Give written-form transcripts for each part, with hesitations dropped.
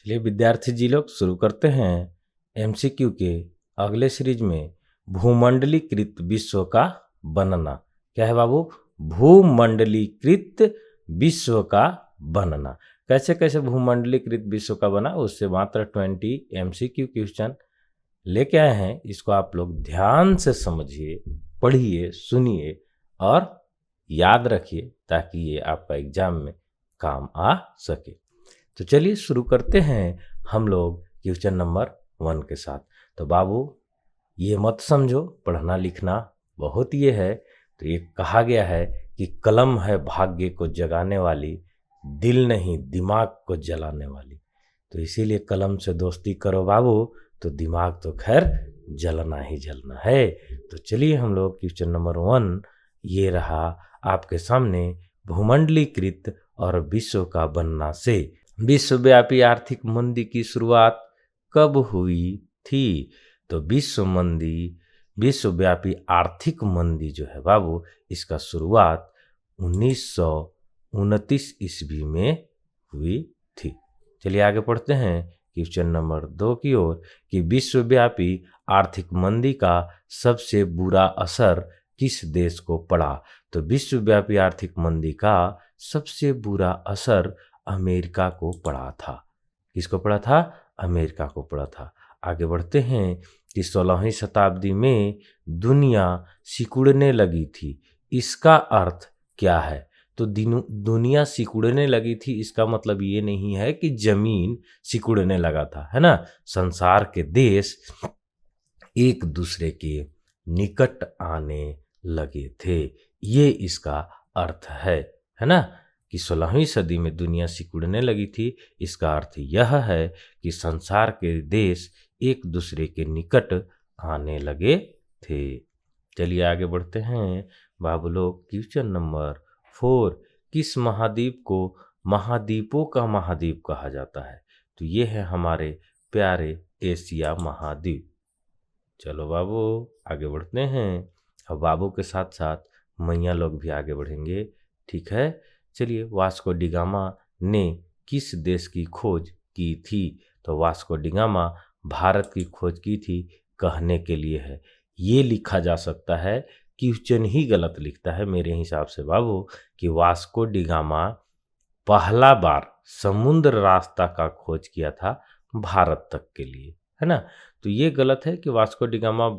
चलिए विद्यार्थी जी लोग शुरू करते हैं एमसीक्यू के अगले सीरीज में भूमंडलीकृत विश्व का बनना। क्या है बाबू? भूमंडलीकृत विश्व का बनना। कैसे कैसे भूमंडलीकृत विश्व का बना, उससे मात्र 20 एमसीक्यू क्वेश्चन लेके आए हैं। इसको आप लोग ध्यान से समझिए, पढ़िए, सुनिए और याद रखिए ताकि ये आपका एग्जाम में काम आ सके। तो चलिए शुरू करते हैं हम लोग क्वेश्चन नंबर 1 के साथ। तो बाबू ये मत समझो पढ़ना लिखना बहुत ये है, तो ये कहा गया है कि कलम है भाग्य को जगाने वाली, दिल नहीं दिमाग को जलाने वाली। तो इसीलिए कलम से दोस्ती करो बाबू, तो दिमाग तो खैर जलना ही जलना है। तो चलिए हम लोग क्वेश्चन नंबर 1 ये रहा आपके सामने, भूमंडलीकृत और विश्व का बनना से विश्वव्यापी आर्थिक मंदी की शुरुआत कब हुई थी? तो विश्वव्यापी आर्थिक मंदी जो है बाबू, इसका शुरुआत 1929 ईस्वी में हुई थी। चलिए आगे पढ़ते हैं क्वेश्चन नंबर 2 की ओर कि विश्वव्यापी आर्थिक मंदी का सबसे बुरा असर किस देश को पड़ा? तो विश्वव्यापी आर्थिक मंदी का सबसे बुरा असर अमेरिका को पड़ा था। किसको पड़ा था? अमेरिका को पड़ा था। आगे बढ़ते हैं कि 16वीं शताब्दी में दुनिया सिकुड़ने लगी थी। इसका अर्थ क्या है? तो दुनिया सिकुड़ने लगी थी, इसका मतलब ये नहीं है कि जमीन सिकुड़ने लगा था, है ना। संसार के देश एक दूसरे के निकट आने लगे थे, ये इसका अर्थ है ना। कि 16वीं सदी में दुनिया सिकुड़ने लगी थी, इसका अर्थ यह है कि संसार के देश एक दूसरे के निकट आने लगे थे। चलिए आगे बढ़ते हैं बाबू लोग क्वेश्चन नंबर 4, किस महाद्वीप को महाद्वीपों का महाद्वीप कहा जाता है? तो ये है हमारे प्यारे एशिया महाद्वीप। चलो बाबू आगे बढ़ते हैं। अब बाबू के साथ साथ मैया लोग भी आगे बढ़ेंगे, ठीक है। चलिए, वास्को डी गामा ने किस देश की खोज की थी? तो वास्को डी गामा भारत की खोज की थी, कहने के लिए है। ये लिखा जा सकता है, क्वेश्चन ही गलत लिखता है मेरे हिसाब से बाबू, कि वास्को डी गामा पहला बार समुद्र रास्ता का खोज किया था भारत तक के लिए, है ना। तो ये गलत है कि वास्को डी गामा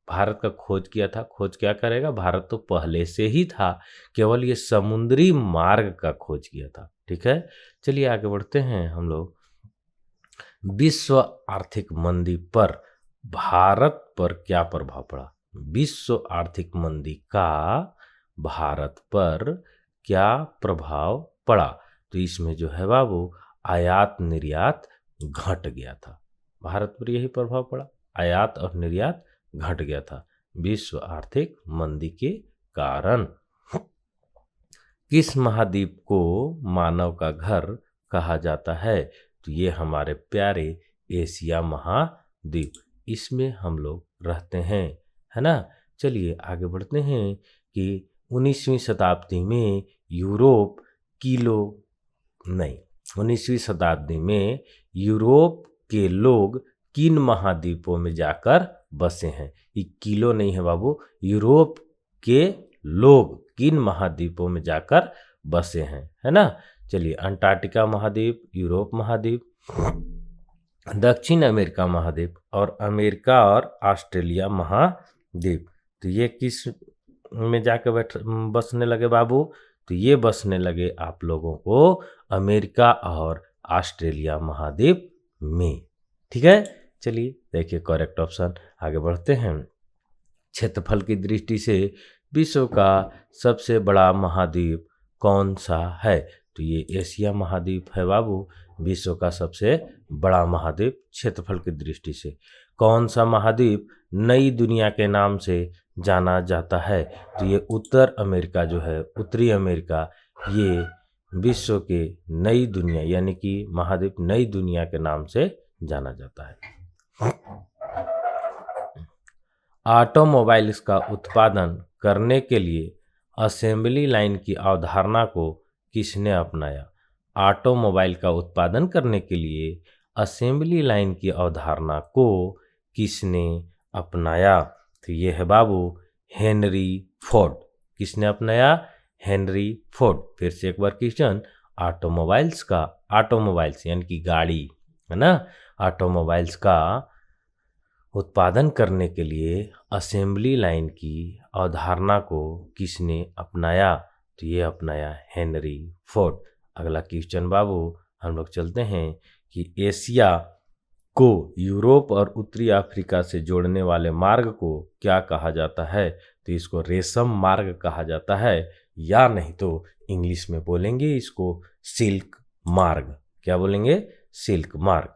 भारत का खोज किया था। खोज क्या करेगा, भारत तो पहले से ही था, केवल ये समुद्री मार्ग का खोज किया था, ठीक है। चलिए आगे बढ़ते हैं हम लोग। विश्व आर्थिक मंदी पर भारत पर क्या प्रभाव पड़ा? विश्व आर्थिक मंदी का भारत पर क्या प्रभाव पड़ा? तो इसमें जो है बाबू आयात निर्यात घट गया था। भारत पर यही प्रभाव पड़ा, आयात और निर्यात घट गया था विश्व आर्थिक मंदी के कारण। किस महाद्वीप को मानव का घर कहा जाता है? तो ये हमारे प्यारे एशिया महाद्वीप, इसमें हम लोग रहते हैं, है ना। चलिए आगे बढ़ते हैं कि 19वीं शताब्दी में 19वीं शताब्दी में यूरोप के लोग किन महाद्वीपों में जाकर बसे हैं? ये किलो नहीं है बाबू, यूरोप के लोग किन महाद्वीपों में जाकर बसे हैं, है ना। चलिए, अंटार्कटिका महाद्वीप, यूरोप महाद्वीप, दक्षिण अमेरिका महाद्वीप और अमेरिका और ऑस्ट्रेलिया महाद्वीप। तो ये किस में जाकर बसने लगे बाबू? तो ये बसने लगे आप लोगों को अमेरिका और ऑस्ट्रेलिया महाद्वीप में, ठीक है। चलिए देखिए करेक्ट ऑप्शन। आगे बढ़ते हैं। क्षेत्रफल की दृष्टि से विश्व का सबसे बड़ा महाद्वीप कौन सा है? तो ये एशिया महाद्वीप है बाबू, विश्व का सबसे बड़ा महाद्वीप क्षेत्रफल की दृष्टि से। कौन सा महाद्वीप नई दुनिया के नाम से जाना जाता है? तो ये उत्तर अमेरिका जो है, उत्तरी अमेरिका, ये विश्व के नई दुनिया यानी कि महाद्वीप नई दुनिया के नाम से जाना जाता है। ऑटोमोबाइल्स का उत्पादन करने के लिए असेंबली लाइन की अवधारणा को किसने अपनाया? ऑटोमोबाइल का उत्पादन करने के लिए असेंबली लाइन की अवधारणा को किसने अपनाया? तो ये है बाबू हेनरी फोर्ड। किसने अपनाया? Henry Ford. फिर से एक बार क्वेश्चन, ऑटोमोबाइल्स यानी कि गाड़ी है ना, ऑटोमोबाइल्स का उत्पादन करने के लिए असेंबली लाइन की अवधारणा को किसने अपनाया? तो ये अपनाया हेनरी फोर्ड। अगला क्वेश्चन बाबू हम लोग चलते हैं कि एशिया को यूरोप और उत्तरी अफ्रीका से जोड़ने वाले मार्ग को क्या कहा जाता है? तो इसको रेशम मार्ग कहा जाता है, या नहीं तो इंग्लिश में बोलेंगे इसको सिल्क मार्ग। क्या बोलेंगे? सिल्क मार्ग।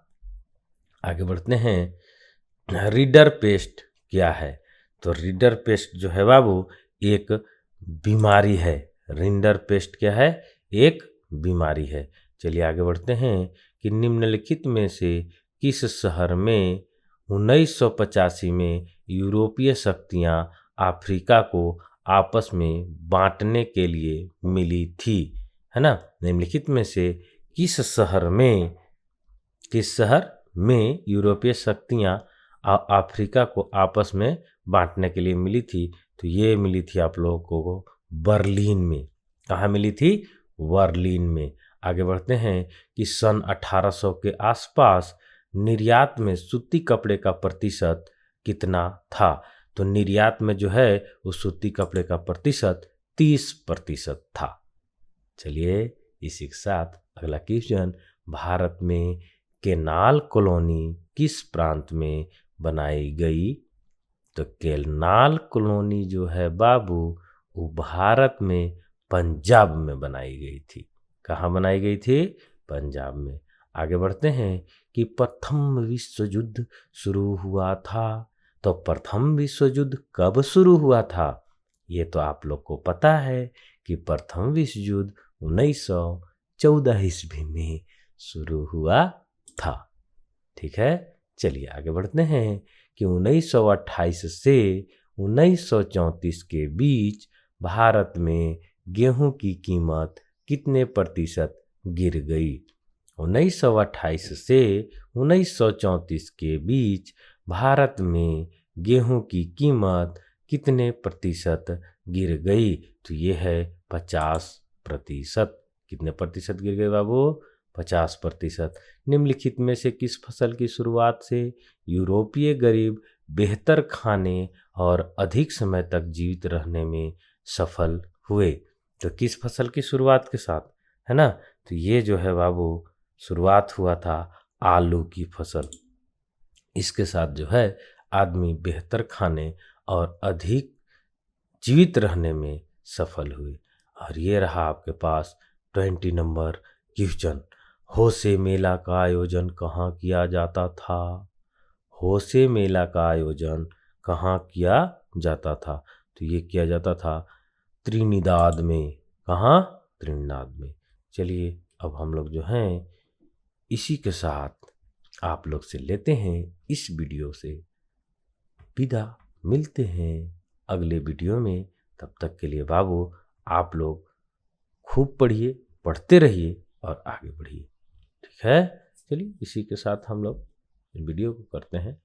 आगे बढ़ते हैं, रीडर पेस्ट क्या है? तो रीडर पेस्ट जो है बाबू एक बीमारी है। रीडर पेस्ट क्या है? एक बीमारी है। चलिए आगे बढ़ते हैं कि निम्नलिखित में से किस शहर में 1985 में यूरोपीय शक्तियां अफ्रीका को आपस में बांटने के लिए मिली थी, है ना? निम्नलिखित में से किस शहर में यूरोपीय शक्तियां अफ्रीका को आपस में बांटने के लिए मिली थी? तो ये मिली थी आप लोगों को बर्लिन में। कहाँ मिली थी? बर्लिन में। आगे बढ़ते हैं कि सन 1800 के आसपास निर्यात में सूती कपड़े का प्रतिशत कितना था? तो निर्यात में जो है उस सूती कपड़े का प्रतिशत 30% था। चलिए इसी के साथ अगला क्वेश्चन, भारत में केनाल कॉलोनी किस प्रांत में बनाई गई? तो केनाल कॉलोनी जो है बाबू वो भारत में पंजाब में बनाई गई थी। कहाँ बनाई गई थी? पंजाब में। आगे बढ़ते हैं कि प्रथम विश्व युद्ध शुरू हुआ था। तो प्रथम विश्व युद्ध कब शुरू हुआ था? ये तो आप लोग को पता है कि प्रथम विश्व युद्ध 1914 ईस्वी में शुरू हुआ था। ठीक है, चलिए आगे बढ़ते हैं कि 1928 से 1934 के बीच भारत में गेहूं की कीमत कितने प्रतिशत गिर गई? 1928 से 1934 के बीच भारत में गेहूं की कीमत कितने प्रतिशत गिर गई? तो ये है 50%। कितने प्रतिशत गिर गए बाबू? 50%। निम्नलिखित में से किस फसल की शुरुआत से यूरोपीय गरीब बेहतर खाने और अधिक समय तक जीवित रहने में सफल हुए? तो किस फसल की शुरुआत के साथ, है ना? तो ये जो है बाबू शुरुआत हुआ था आलू की फसल। इसके साथ जो है आदमी बेहतर खाने और अधिक जीवित रहने में सफल हुए। और ये रहा आपके पास 20 नंबर क्वेश्चन। होशे मेला का आयोजन कहाँ किया जाता था? होशे मेला का आयोजन कहाँ किया जाता था? तो ये किया जाता था त्रिनिदाद में। कहाँ? त्रिनिदाद में। चलिए अब हम लोग जो हैं इसी के साथ आप लोग से लेते हैं इस वीडियो से विदा। मिलते हैं अगले वीडियो में। तब तक के लिए बाबू आप लोग खूब पढ़िए, पढ़ते रहिए और आगे बढ़िए। ठीक है, चलिए इसी के साथ हम लोग वीडियो को करते हैं